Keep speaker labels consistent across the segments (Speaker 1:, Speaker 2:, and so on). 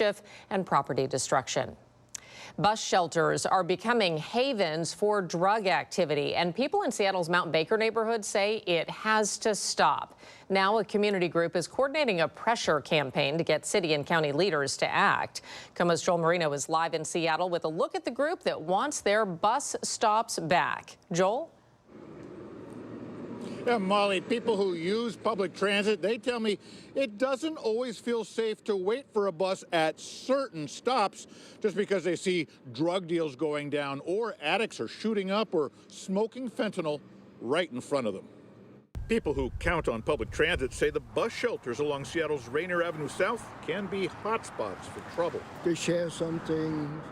Speaker 1: mischief and property destruction. Bus shelters are becoming havens for drug activity, and people in Seattle's Mount Baker neighborhood say it has to stop. Now a community group is coordinating a pressure campaign to get city and county leaders to act. KOMO's Joel Marino is live in Seattle with a look at the group that wants their bus stops back. Joel?
Speaker 2: Yeah, Molly, people who use public transit, they tell me it doesn't always feel safe to wait for a bus at certain stops just because they see drug deals going down or addicts are shooting up or smoking fentanyl right in front of them. People who count on public transit say the bus shelters along Seattle's Rainier Avenue South can be hotspots for trouble.
Speaker 3: They share something,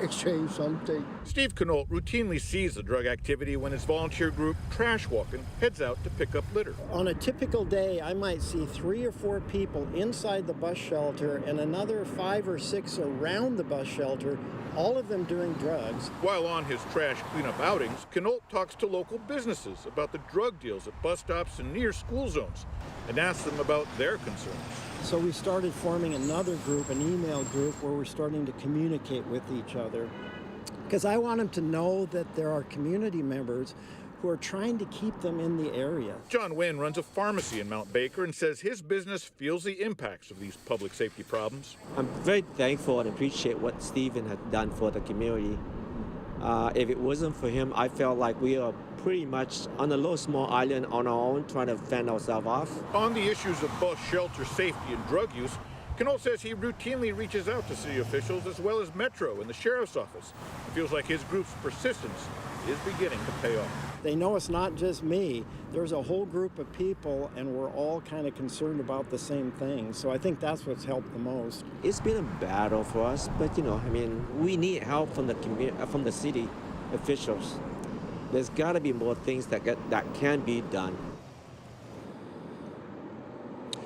Speaker 3: exchange something.
Speaker 2: Steve Kinholt routinely sees the drug activity when his volunteer group, Trash Walking, heads out to pick up litter.
Speaker 4: On a typical day, I might see 3 or 4 people inside the bus shelter and another 5 or 6 around the bus shelter, all of them doing drugs.
Speaker 2: While on his trash cleanup outings, Kinholt talks to local businesses about the drug deals at bus stops and near school zones and asks them about their concerns.
Speaker 4: So we started forming another group, an email group, where we're starting to communicate with each other. Because I want them to know that there are community members who are trying to keep them in the area.
Speaker 2: John Wynn runs a pharmacy in Mount Baker and says his business feels the impacts of these public safety problems.
Speaker 5: I'm very thankful and appreciate what Stephen had done for the community. If it wasn't for him, I felt like we are pretty much on a little small island on our own trying to fend ourselves off.
Speaker 2: On the issues of bus shelter safety and drug use, Kinholt says he routinely reaches out to city officials as well as Metro and the sheriff's office. It feels like his group's persistence is beginning to pay off.
Speaker 4: They know it's not just me. There's a whole group of people, and we're all kind of concerned about the same thing. So I think that's what's helped the most.
Speaker 5: It's been a battle for us, but we need help from the city officials. There's got to be more things that can be done.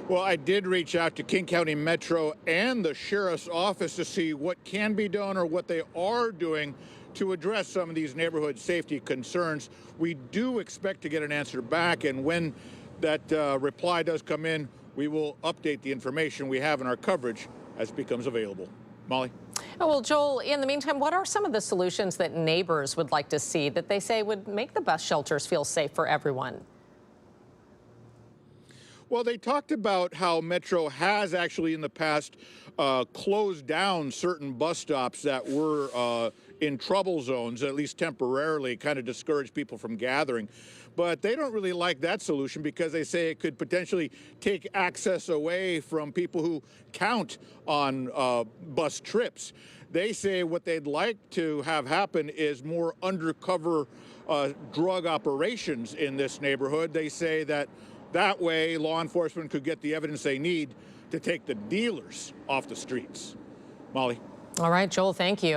Speaker 2: Well, I did reach out to King County Metro and the sheriff's office to see what can be done or what they are doing to address some of these neighborhood safety concerns. We do expect to get an answer back, and when that reply does come in, we will update the information we have in our coverage as it becomes available. Molly?
Speaker 1: Oh, well, Joel, in the meantime, what are some of the solutions that neighbors would like to see that they say would make the bus shelters feel safe for everyone?
Speaker 2: Well, they talked about how Metro has actually in the past closed down certain bus stops that were in trouble zones, at least temporarily, kind of discourage people from gathering. But they don't really like that solution because they say it could potentially take access away from people who count on bus trips. They say what they'd like to have happen is more undercover drug operations in this neighborhood. They say that way law enforcement could get the evidence they need to take the dealers off the streets. Molly?
Speaker 1: All right, Joel, thank you.